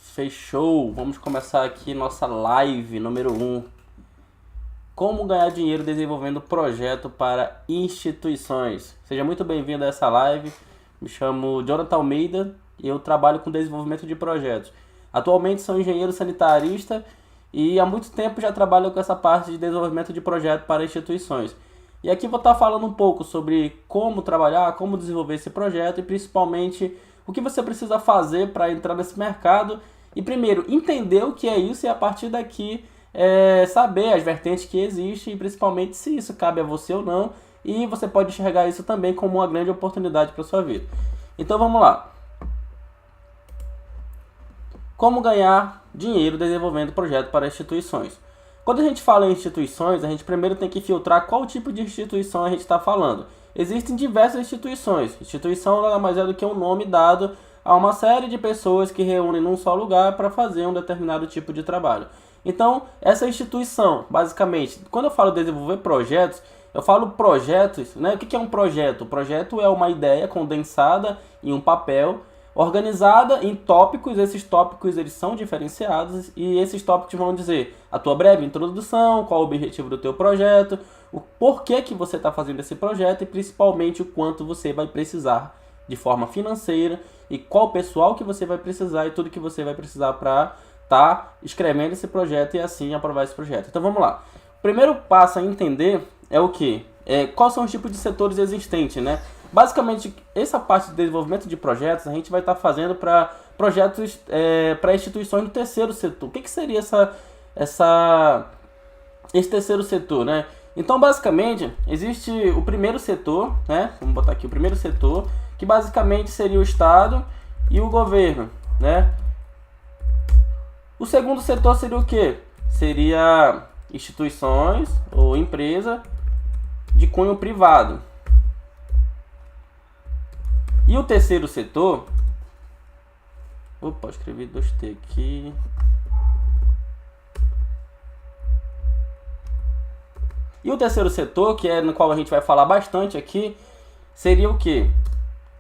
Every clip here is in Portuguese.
Fechou! Vamos começar aqui nossa live número 1. Como ganhar dinheiro desenvolvendo projeto para instituições. Seja muito bem-vindo a essa live. Me chamo Jonathan Almeida e eu trabalho com desenvolvimento de projetos. Atualmente sou engenheiro sanitarista e há muito tempo já trabalho com essa parte de desenvolvimento de projeto para instituições. E aqui vou estar falando um pouco sobre como trabalhar, como desenvolver esse projeto e principalmente o que você precisa fazer para entrar nesse mercado e primeiro entender o que é isso e a partir daqui saber as vertentes que existem e principalmente se isso cabe a você ou não, e você pode enxergar isso também como uma grande oportunidade para a sua vida. Então vamos lá. Como ganhar dinheiro desenvolvendo projeto para instituições? Quando a gente fala em instituições, a gente primeiro tem que filtrar qual tipo de instituição a gente está falando. Existem diversas instituições. Instituição nada mais é do que um nome dado a uma série de pessoas que reúnem num só lugar para fazer um determinado tipo de trabalho. Então, essa instituição, basicamente, quando eu falo desenvolver projetos, eu falo projetos, né? O que é um projeto? O projeto é uma ideia condensada em um papel, organizada em tópicos. Esses tópicos eles são diferenciados e esses tópicos vão dizer a tua breve introdução, qual o objetivo do teu projeto, o porquê que você está fazendo esse projeto e principalmente o quanto você vai precisar de forma financeira e qual pessoal que você vai precisar e tudo que você vai precisar para estar escrevendo esse projeto e assim aprovar esse projeto. Então vamos lá. O primeiro passo a entender é o que? Quais são os tipos de setores existentes, né? Basicamente, essa parte de desenvolvimento de projetos a gente vai estar fazendo para projetos para instituições do terceiro setor. O que seria esse terceiro setor, né? Então, basicamente, existe o primeiro setor, né? Vamos botar aqui o primeiro setor, que basicamente seria o Estado e o governo, né? O segundo setor seria o quê? Seria instituições ou empresa de cunho privado. E o terceiro setor... Opa, escrevi 2T aqui... E o terceiro setor, que é no qual a gente vai falar bastante aqui, seria o quê?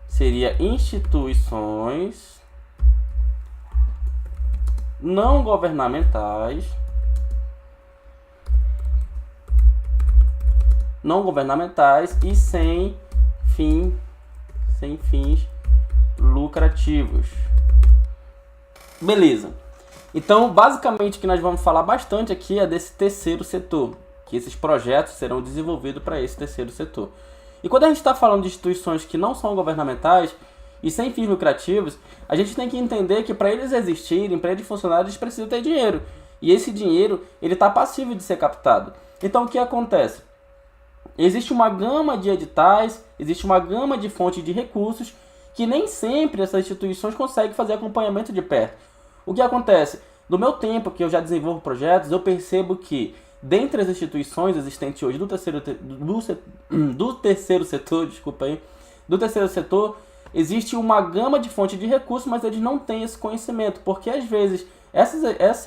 Seria instituições não governamentais, e sem fins lucrativos. Beleza. Então, basicamente, o que nós vamos falar bastante aqui é desse terceiro setor, que esses projetos serão desenvolvidos para esse terceiro setor. E quando a gente está falando de instituições que não são governamentais e sem fins lucrativos, a gente tem que entender que para eles existirem, para eles funcionarem, eles precisam ter dinheiro. E esse dinheiro ele está passível de ser captado. Então o que acontece? Existe uma gama de editais, existe uma gama de fontes de recursos que nem sempre essas instituições conseguem fazer acompanhamento de perto. O que acontece? No meu tempo que eu já desenvolvo projetos, eu percebo que dentre as instituições existentes hoje do terceiro setor, existe uma gama de fontes de recursos, mas eles não têm esse conhecimento, porque às vezes essas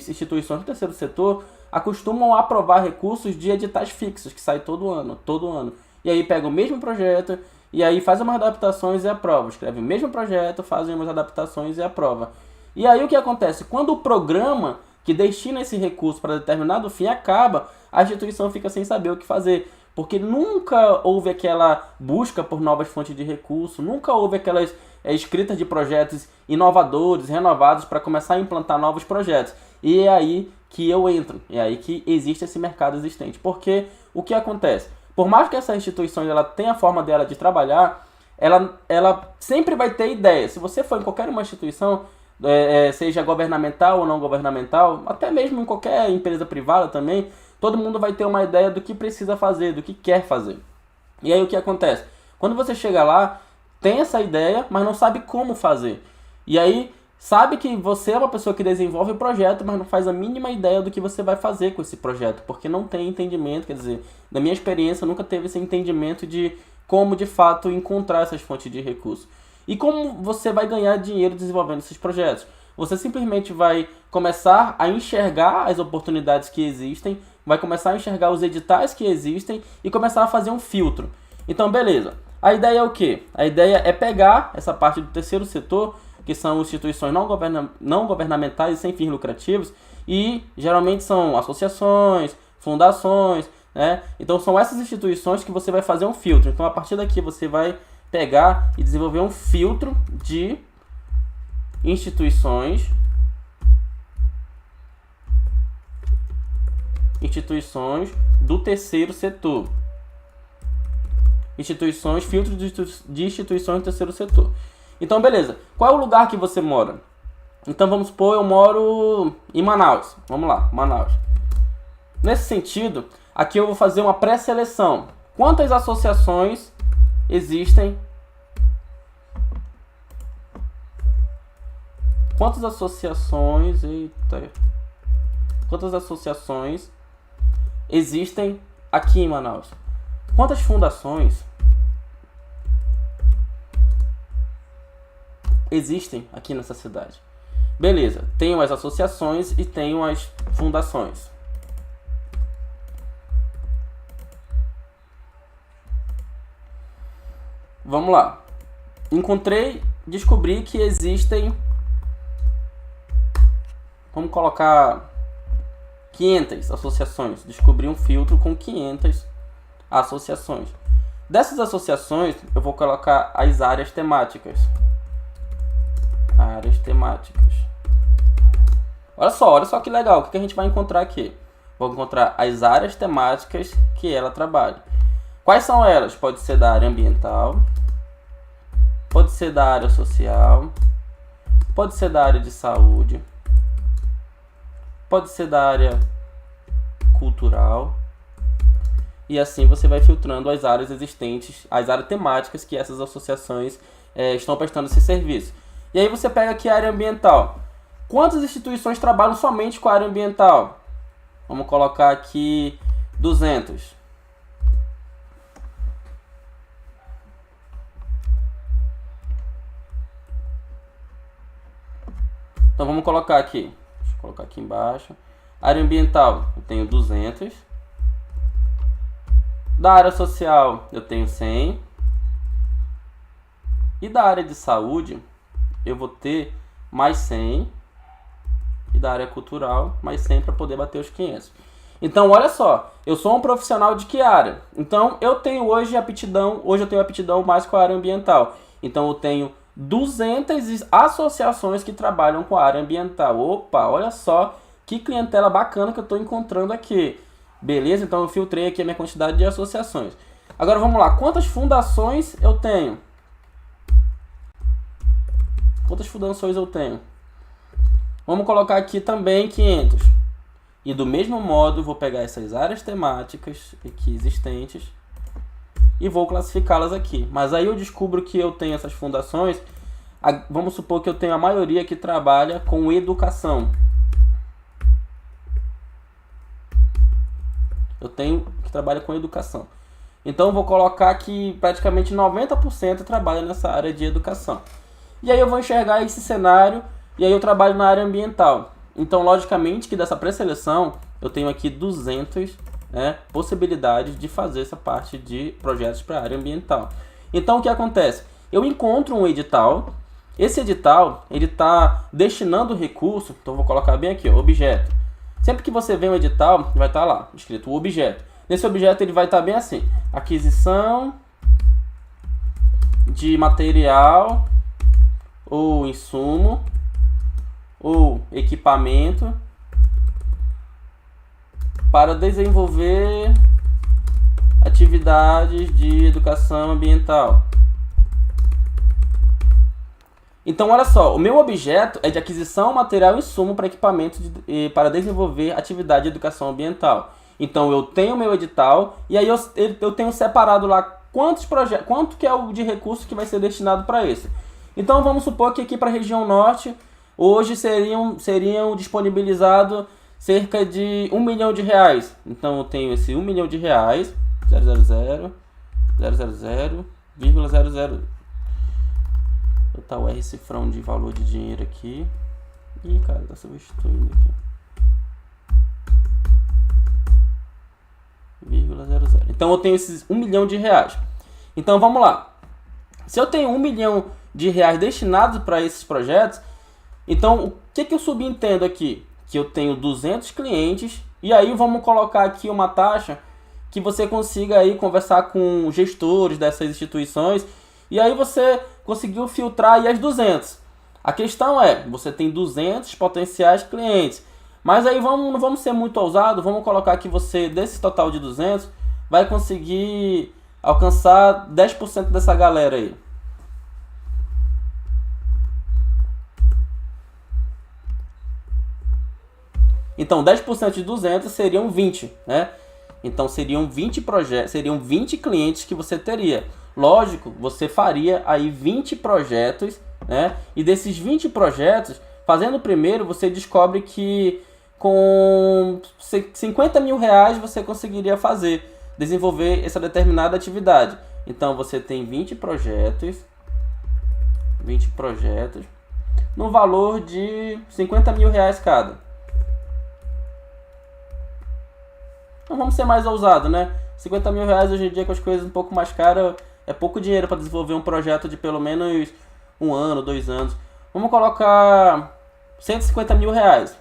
instituições do terceiro setor acostumam a aprovar recursos de editais fixos, que saem todo ano. E aí pega o mesmo projeto, e aí faz umas adaptações e aprova. Escreve o mesmo projeto, fazem umas adaptações e aprova. E aí o que acontece? Quando o programa que destina esse recurso para determinado fim acaba, a instituição fica sem saber o que fazer. Porque nunca houve aquela busca por novas fontes de recurso, nunca houve aquelas escritas de projetos inovadores, renovados para começar a implantar novos projetos. E é aí que eu entro, é aí que existe esse mercado existente. Porque o que acontece? Por mais que essa instituição ela tenha a forma dela de trabalhar, ela sempre vai ter ideia. Se você for em qualquer uma instituição, seja governamental ou não governamental, até mesmo em qualquer empresa privada também, todo mundo vai ter uma ideia do que precisa fazer, do que quer fazer. E aí o que acontece? Quando você chega lá, tem essa ideia, mas não sabe como fazer. E aí sabe que você é uma pessoa que desenvolve o projeto, mas não faz a mínima ideia do que você vai fazer com esse projeto, porque não tem entendimento, quer dizer, na minha experiência nunca teve esse entendimento de como de fato encontrar essas fontes de recursos. E como você vai ganhar dinheiro desenvolvendo esses projetos? Você simplesmente vai começar a enxergar as oportunidades que existem, vai começar a enxergar os editais que existem e começar a fazer um filtro. Então, beleza. A ideia é o quê? A ideia é pegar essa parte do terceiro setor, que são instituições não governamentais e sem fins lucrativos, e geralmente são associações, fundações, né? Então são essas instituições que você vai fazer um filtro. Então a partir daqui você vai pegar e desenvolver um filtro de instituições do terceiro setor. Filtro de instituições do terceiro setor. Então, beleza. Qual é o lugar que você mora? Então, vamos supor, eu moro em Manaus. Vamos lá, Manaus. Nesse sentido, aqui eu vou fazer uma pré-seleção. Quantas associações existem? Quantas associações existem aqui em Manaus? Quantas fundações existem aqui nessa cidade? Beleza, tenho as associações e tenho as fundações. Vamos lá. Descobri que existem, vamos colocar 500 associações. Descobri um filtro com 500 associações. Dessas associações, eu vou colocar as áreas temáticas. Olha só que legal. O que a gente vai encontrar aqui? Vou encontrar as áreas temáticas que ela trabalha. Quais são elas? Pode ser da área ambiental, pode ser da área social, pode ser da área de saúde, pode ser da área cultural. E assim você vai filtrando as áreas existentes, as áreas temáticas que essas associações estão prestando esse serviço. E aí você pega aqui a área ambiental. Quantas instituições trabalham somente com a área ambiental? Vamos colocar aqui 200. Então vamos colocar aqui. Deixa eu colocar aqui embaixo. Área ambiental, eu tenho 200. Da área social, eu tenho 100. E da área de saúde, eu vou ter mais 100. E da área cultural, mais 100 para poder bater os 500. Então, olha só. Eu sou um profissional de que área? Então, eu tenho hoje aptidão. Hoje eu tenho aptidão mais com a área ambiental. Então, eu tenho 200 associações que trabalham com a área ambiental. Opa, olha só que clientela bacana que eu estou encontrando aqui. Beleza? Então eu filtrei aqui a minha quantidade de associações. Agora vamos lá. Quantas fundações eu tenho? Vamos colocar aqui também 500. E do mesmo modo, vou pegar essas áreas temáticas aqui existentes e vou classificá-las aqui. Mas aí eu descubro que eu tenho essas fundações. Vamos supor que eu tenho a maioria que trabalha com educação. Eu tenho que trabalha com educação. Então eu vou colocar que praticamente 90% trabalha nessa área de educação. E aí eu vou enxergar esse cenário e aí eu trabalho na área ambiental. Então, logicamente, que dessa pré-seleção eu tenho aqui 200 possibilidades de fazer essa parte de projetos para a área ambiental. Então, o que acontece? Eu encontro um edital. Esse edital, ele está destinando recurso. Então, eu vou colocar bem aqui, ó, objeto. Sempre que você vê um edital, vai estar lá, escrito o objeto. Nesse objeto, ele vai estar bem assim. Aquisição de material ou insumo ou equipamento para desenvolver atividades de educação ambiental. Então, olha só, o meu objeto é de aquisição, material e insumo para equipamento para desenvolver atividade de educação ambiental. Então, eu tenho o meu edital e aí eu tenho separado lá quanto que é o de recurso que vai ser destinado para isso. Então, vamos supor que aqui para a região norte, hoje seriam disponibilizados cerca de R$1 milhão. Então, eu tenho esse R$1 milhão, 000,00. Vou botar o R cifrão de valor de dinheiro aqui. Ih, cara, tá substituindo aqui. 0,00. Então eu tenho esses R$1 milhão. Então vamos lá. Se eu tenho R$1 milhão, de reais destinados para esses projetos. Então, o que eu subentendo aqui? Que eu tenho 200 clientes, e aí vamos colocar aqui uma taxa que você consiga aí conversar com gestores dessas instituições, e aí você conseguiu filtrar aí as 200. A questão é, você tem 200 potenciais clientes, mas aí não vamos ser muito ousados, vamos colocar que você, desse total de 200, vai conseguir alcançar 10% dessa galera aí. Então, 10% de 200 seriam 20, né? Então, seriam 20 projetos, seriam 20 clientes que você teria. Lógico, você faria aí 20 projetos, né? E desses 20 projetos, fazendo o primeiro, você descobre que com 50 mil reais você conseguiria desenvolver essa determinada atividade. Então, você tem 20 projetos, no valor de 50 mil reais cada. Então vamos ser mais ousados, né? 50 mil reais hoje em dia, com as coisas um pouco mais caras, é pouco dinheiro para desenvolver um projeto de pelo menos 1 ano, 2 anos. Vamos colocar 150 mil reais.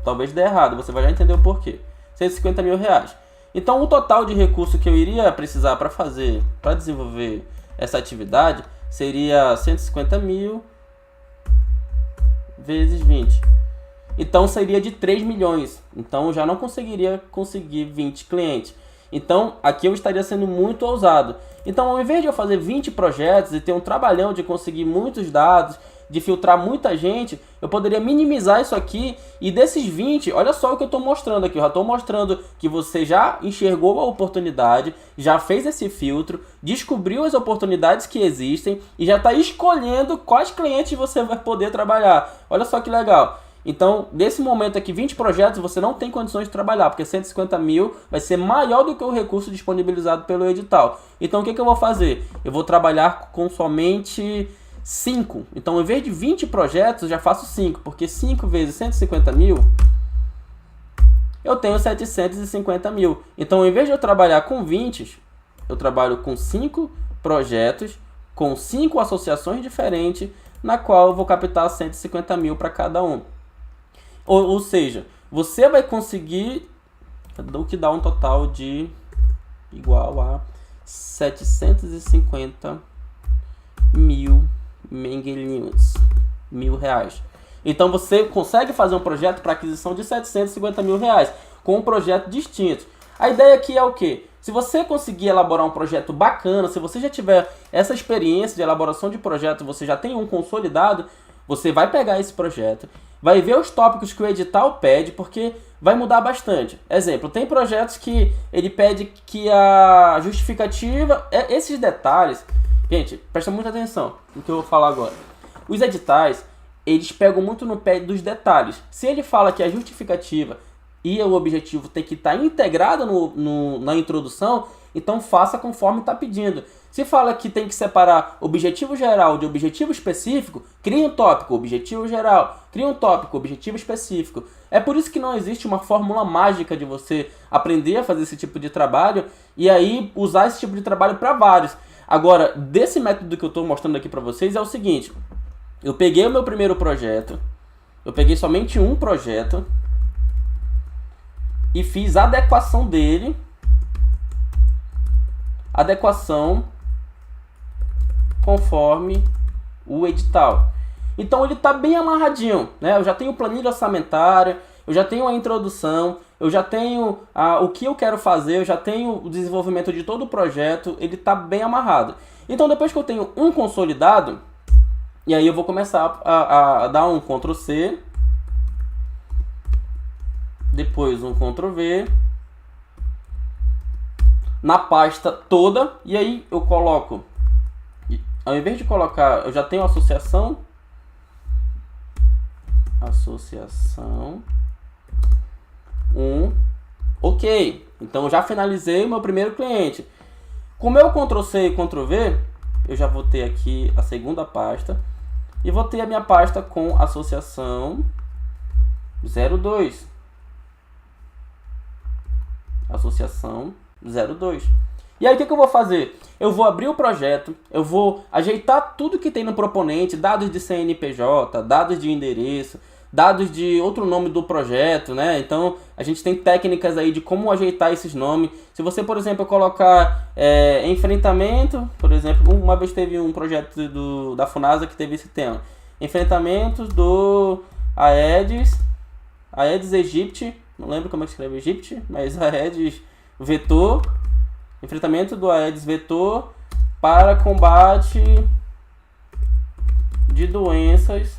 Talvez dê errado, você vai já entender o porquê. 150 mil reais. Então o total de recurso que eu iria precisar para desenvolver essa atividade seria 150 mil vezes 20. Então seria de 3 milhões. Então eu já não conseguiria conseguir 20 clientes. Então aqui eu estaria sendo muito ousado. Então ao invés de eu fazer 20 projetos e ter um trabalhão de conseguir muitos dados, de filtrar muita gente, eu poderia minimizar isso aqui, e desses 20, olha só o que eu estou mostrando aqui. Eu já estou mostrando que você já enxergou a oportunidade, já fez esse filtro, descobriu as oportunidades que existem e já está escolhendo quais clientes você vai poder trabalhar. Olha só que legal. Então, nesse momento aqui, 20 projetos, você não tem condições de trabalhar, porque 150 mil vai ser maior do que o recurso disponibilizado pelo edital. Então, o que eu vou fazer? Eu vou trabalhar com somente 5. Então, em vez de 20 projetos, eu já faço 5, porque 5 vezes 150 mil, eu tenho 750 mil. Então, em vez de eu trabalhar com 20, eu trabalho com 5 projetos, com 5 associações diferentes, na qual eu vou captar 150 mil para cada um. Ou seja, você vai conseguir, o que dá um total de igual a 750 mil menguelinhos, R$1.000. Então você consegue fazer um projeto para aquisição de 750 mil reais com um projeto distinto. A ideia aqui é o quê? Se você conseguir elaborar um projeto bacana, se você já tiver essa experiência de elaboração de projeto, você já tem um consolidado, você vai pegar esse projeto, vai ver os tópicos que o edital pede, porque vai mudar bastante. Exemplo, tem projetos que ele pede que a justificativa... Esses detalhes, gente, presta muita atenção no que eu vou falar agora. Os editais, eles pegam muito no pé dos detalhes. Se ele fala que a justificativa e o objetivo tem que estar integrado na introdução, então faça conforme está pedindo. Se fala que tem que separar objetivo geral de objetivo específico, cria um tópico, objetivo geral, cria um tópico, objetivo específico. É por isso que não existe uma fórmula mágica de você aprender a fazer esse tipo de trabalho e aí usar esse tipo de trabalho para vários. Agora, desse método que eu estou mostrando aqui para vocês é o seguinte: eu peguei o meu primeiro projeto, eu peguei somente um projeto e fiz a adequação dele, adequação conforme o edital. Então ele está bem amarradinho, né? Eu já tenho planilha orçamentária, eu já tenho a introdução, eu já tenho o que eu quero fazer, eu já tenho o desenvolvimento de todo o projeto, ele está bem amarrado. Então depois que eu tenho um consolidado, e aí eu vou começar a dar um Ctrl C, depois um Ctrl V, na pasta toda, e aí eu coloco, ao invés de colocar, eu já tenho associação, ok, então eu já finalizei o meu primeiro cliente. Com o meu Ctrl C e Ctrl V, eu já vou ter aqui a segunda pasta, e vou ter a minha pasta com associação 02. Associação 02. E aí o que eu vou fazer? Eu vou abrir o projeto, eu vou ajeitar tudo que tem no proponente, dados de CNPJ, dados de endereço, dados de outro nome do projeto, né? Então a gente tem técnicas aí de como ajeitar esses nomes. Se você, por exemplo, colocar enfrentamento, por exemplo, uma vez teve um projeto da Funasa que teve esse tema. Enfrentamentos do Aedes aegypti, não lembro como é que escreve Egypt, mas Aedes vetor, enfrentamento do Aedes vetor para combate de doenças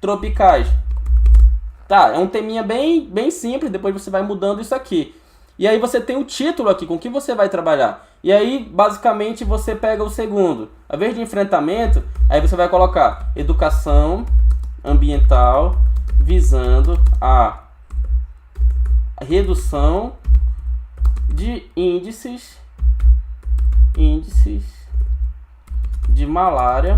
tropicais. Tá, é um teminha bem simples, depois você vai mudando isso aqui. E aí você tem o título aqui, com que você vai trabalhar. E aí, basicamente, você pega o segundo. Ao invés de enfrentamento, aí você vai colocar educação ambiental visando a redução de índices de malária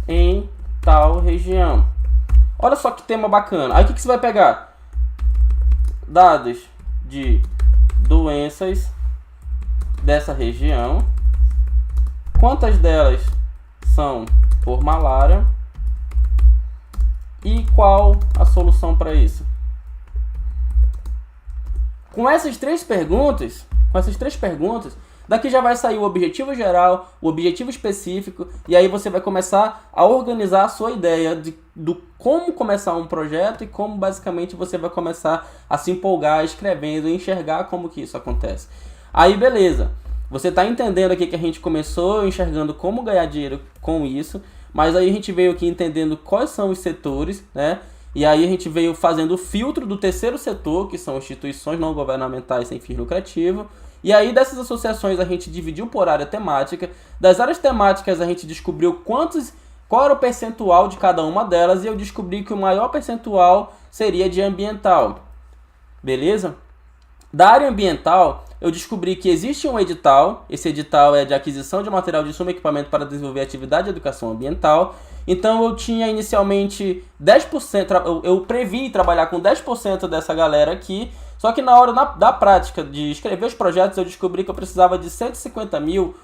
em tal região. Olha só que tema bacana. Aí o que você vai pegar? Dados de doenças dessa região. Quantas delas são por malária? E qual a solução para isso? Com essas três perguntas, daqui já vai sair o objetivo geral, o objetivo específico, e aí você vai começar a organizar a sua ideia do como começar um projeto e como basicamente você vai começar a se empolgar escrevendo e enxergar como que isso acontece. Aí beleza, você está entendendo aqui que a gente começou enxergando como ganhar dinheiro com isso, mas aí a gente veio aqui entendendo quais são os setores, né? E aí a gente veio fazendo o filtro do terceiro setor, que são instituições não governamentais sem fins lucrativos. E aí dessas associações a gente dividiu por área temática. Das áreas temáticas a gente descobriu qual era o percentual de cada uma delas, e eu descobri que o maior percentual seria de ambiental. Beleza? Da área ambiental, eu descobri que existe um edital. Esse edital é de aquisição de material de insumo e equipamento para desenvolver atividade de educação ambiental. Então eu tinha inicialmente 10%, eu previ trabalhar com 10% dessa galera aqui, só que na hora da prática de escrever os projetos eu descobri que eu precisava de R$150 mil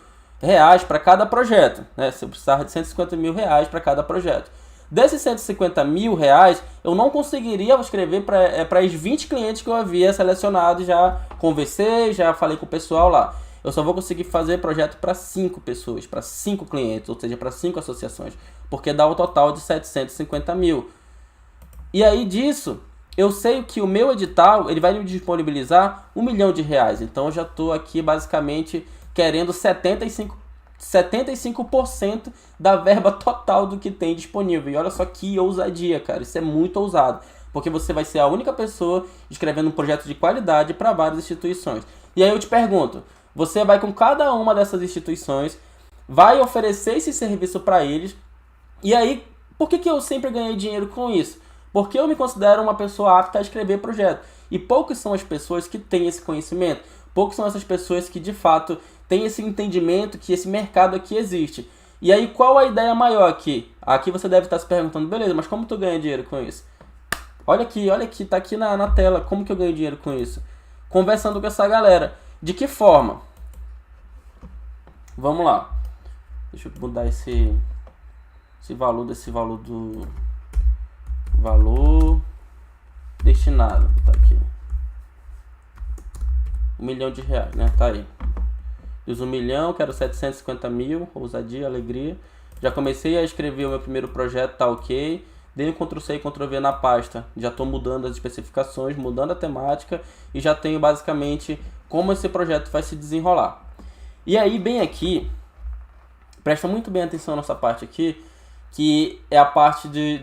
para cada projeto, né? Eu precisava de R$150 mil para cada projeto. Desses R$150 mil, eu não conseguiria escrever para os 20 clientes que eu havia selecionado, já conversei, já falei com o pessoal lá. Eu só vou conseguir fazer projeto para 5 pessoas, para 5 clientes, ou seja, para 5 associações, porque dá o total de 750 mil. E aí disso, eu sei que o meu edital ele vai me disponibilizar R$1 milhão. Então eu já estou aqui basicamente querendo 75% da verba total do que tem disponível. E olha só que ousadia, cara. Isso é muito ousado. Porque você vai ser a única pessoa escrevendo um projeto de qualidade para várias instituições. E aí eu te pergunto, você vai com cada uma dessas instituições, vai oferecer esse serviço para eles. E aí, por que eu sempre ganhei dinheiro com isso? Porque eu me considero uma pessoa apta a escrever projeto. E poucas são as pessoas que têm esse conhecimento. Poucas são essas pessoas que, de fato, têm esse entendimento que esse mercado aqui existe. E aí, qual a ideia maior aqui? Aqui você deve estar se perguntando, beleza, mas como tu ganha dinheiro com isso? Olha aqui, tá aqui na tela, como que eu ganho dinheiro com isso? Conversando com essa galera. De que forma? Vamos lá. Deixa eu mudar esse valor do valor destinado. Vou botar aqui. R$1 milhão, né? Tá aí. Fiz 1 milhão, quero 750 mil, ousadia, alegria. Já comecei a escrever o meu primeiro projeto, tá ok. Dei um Ctrl+C e Ctrl+V na pasta. Já estou mudando as especificações, mudando a temática e já tenho basicamente como esse projeto vai se desenrolar. E aí, bem aqui, presta muito bem atenção nessa parte aqui, que é a parte de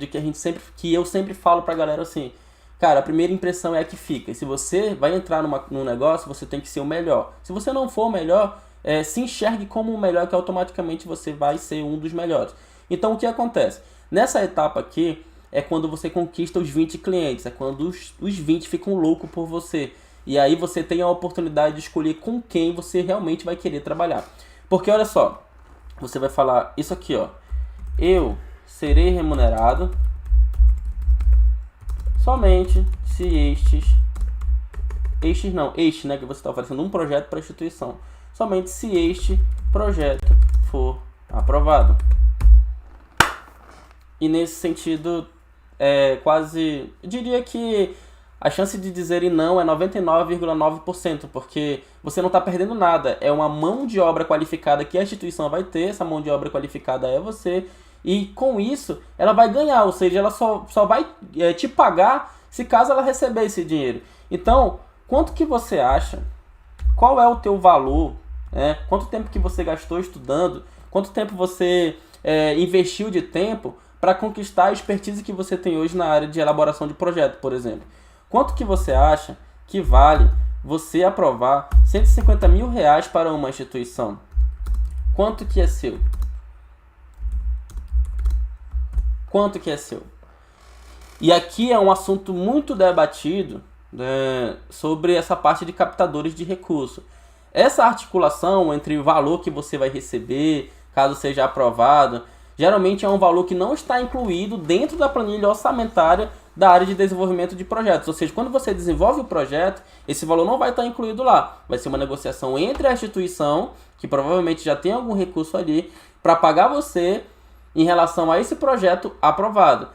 que eu sempre falo pra galera assim, cara, a primeira impressão é a que fica. E se você vai entrar num negócio, você tem que ser o melhor. Se você não for o melhor, se enxergue como o melhor, que automaticamente você vai ser um dos melhores. Então o que acontece? Nessa etapa aqui é quando você conquista os 20 clientes, é quando os 20 ficam loucos por você. E aí você tem a oportunidade de escolher com quem você realmente vai querer trabalhar. Porque olha só, você vai falar isso aqui, ó. Eu serei remunerado somente se este, né, que você está oferecendo um projeto para a instituição, somente se este projeto for aprovado. E nesse sentido, eu diria que a chance de dizerem não é 99,9%, porque você não está perdendo nada. É uma mão de obra qualificada que a instituição vai ter, essa mão de obra qualificada é você, e com isso ela vai ganhar, ou seja, ela só vai te pagar se caso ela receber esse dinheiro. Então, quanto que você acha? Qual é o teu valor? Quanto tempo que você gastou estudando? Quanto tempo você investiu de tempo para conquistar a expertise que você tem hoje na área de elaboração de projeto, por exemplo? Quanto que você acha que vale você aprovar R$150 mil para uma instituição? Quanto que é seu? Quanto que é seu? E aqui é um assunto muito debatido, sobre essa parte de captadores de recurso. Essa articulação entre o valor que você vai receber, caso seja aprovado, geralmente é um valor que não está incluído dentro da planilha orçamentária da área de desenvolvimento de projetos. Ou seja, quando você desenvolve o projeto, esse valor não vai estar incluído lá. Vai ser uma negociação entre a instituição, que provavelmente já tem algum recurso ali, para pagar você em relação a esse projeto aprovado.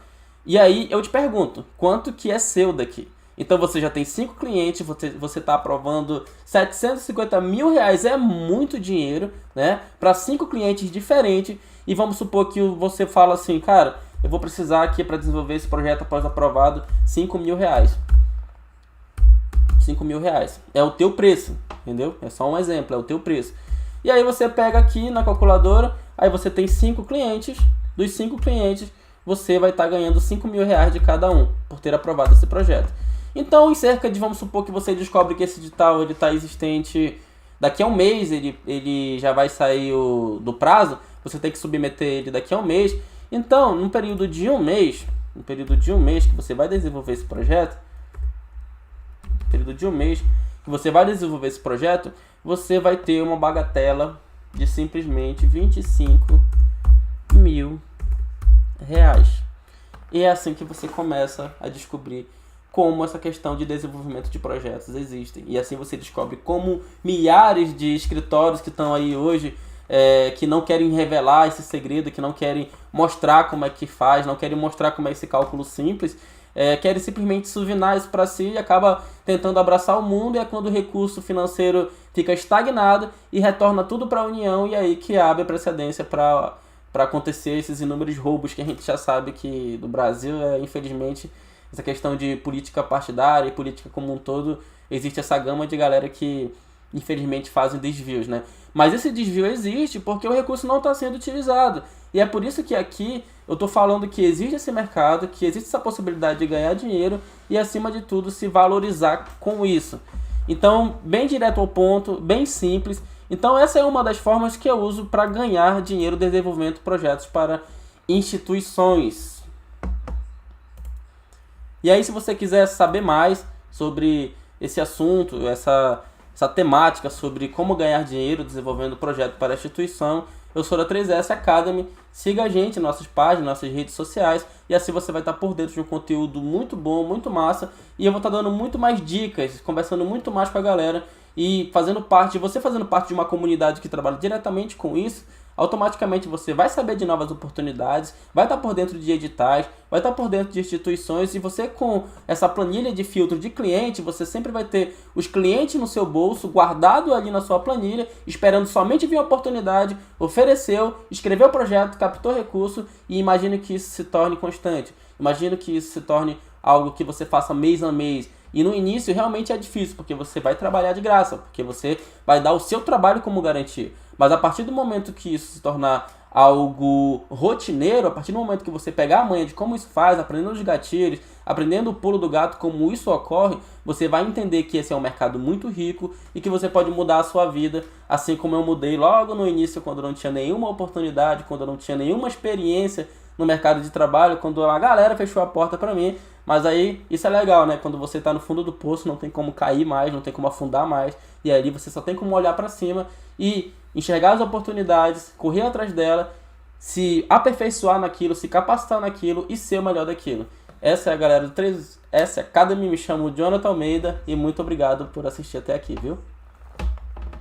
E aí eu te pergunto, quanto que é seu daqui? Então você já tem 5 clientes, você está aprovando R$750 mil, é muito dinheiro, né? Para 5 clientes diferentes. E vamos supor que você fala assim, cara, eu vou precisar aqui para desenvolver esse projeto após aprovado R$5 mil. R$5 mil. É o teu preço, entendeu? É só um exemplo, é o teu preço. E aí você pega aqui na calculadora, aí você tem 5 clientes, dos 5 clientes você vai estar ganhando R$5 mil de cada um, por ter aprovado esse projeto. Então, em cerca de, vamos supor que você descobre que esse edital está existente daqui a um mês, ele já vai sair do prazo, você tem que submeter ele daqui a um mês. Então, no período de um mês que você vai desenvolver esse projeto, você vai ter uma bagatela de simplesmente R$25 mil. E é assim que você começa a descobrir como essa questão de desenvolvimento de projetos existem. E assim você descobre como milhares de escritórios que estão aí hoje, que não querem revelar esse segredo, que não querem mostrar como é que faz, não querem mostrar como é esse cálculo simples, querem simplesmente suvinar isso para si e acaba tentando abraçar o mundo, e é quando o recurso financeiro fica estagnado e retorna tudo para a União, e aí que abre precedência para acontecer esses inúmeros roubos que a gente já sabe que no Brasil, infelizmente, essa questão de política partidária e política como um todo, existe essa gama de galera que infelizmente fazem desvios, né? Mas esse desvio existe porque o recurso não está sendo utilizado. E é por isso que aqui eu estou falando que existe esse mercado, que existe essa possibilidade de ganhar dinheiro e, acima de tudo, se valorizar com isso. Então, bem direto ao ponto, bem simples. Então, essa é uma das formas que eu uso para ganhar dinheiro de desenvolvimento de projetos para instituições. E aí, se você quiser saber mais sobre esse assunto, essa temática sobre como ganhar dinheiro desenvolvendo projeto para a instituição, eu sou da 3S Academy. Siga a gente em nossas páginas, nossas redes sociais, e assim você vai estar por dentro de um conteúdo muito bom, muito massa, e eu vou estar dando muito mais dicas, conversando muito mais com a galera, e fazendo parte de uma comunidade que trabalha diretamente com isso. Automaticamente você vai saber de novas oportunidades, vai estar por dentro de editais, vai estar por dentro de instituições, e você, com essa planilha de filtro de cliente, você sempre vai ter os clientes no seu bolso, guardado ali na sua planilha, esperando somente vir a oportunidade, ofereceu, escreveu o projeto, captou recurso, e imagine que isso se torne constante. Imagine que isso se torne algo que você faça mês a mês. E no início realmente é difícil, porque você vai trabalhar de graça, porque você vai dar o seu trabalho como garantia. Mas a partir do momento que isso se tornar algo rotineiro, a partir do momento que você pegar a manha de como isso faz, aprendendo os gatilhos, aprendendo o pulo do gato, como isso ocorre, você vai entender que esse é um mercado muito rico e que você pode mudar a sua vida, assim como eu mudei logo no início, quando eu não tinha nenhuma oportunidade, quando eu não tinha nenhuma experiência no mercado de trabalho, quando a galera fechou a porta para mim. Mas aí, isso é legal, né? Quando você está no fundo do poço, não tem como cair mais, não tem como afundar mais. E aí você só tem como olhar para cima e enxergar as oportunidades, correr atrás dela, se aperfeiçoar naquilo, se capacitar naquilo e ser o melhor daquilo. Essa é a galera do 3S Academy, me chamo Jonathan Almeida e muito obrigado por assistir até aqui, viu?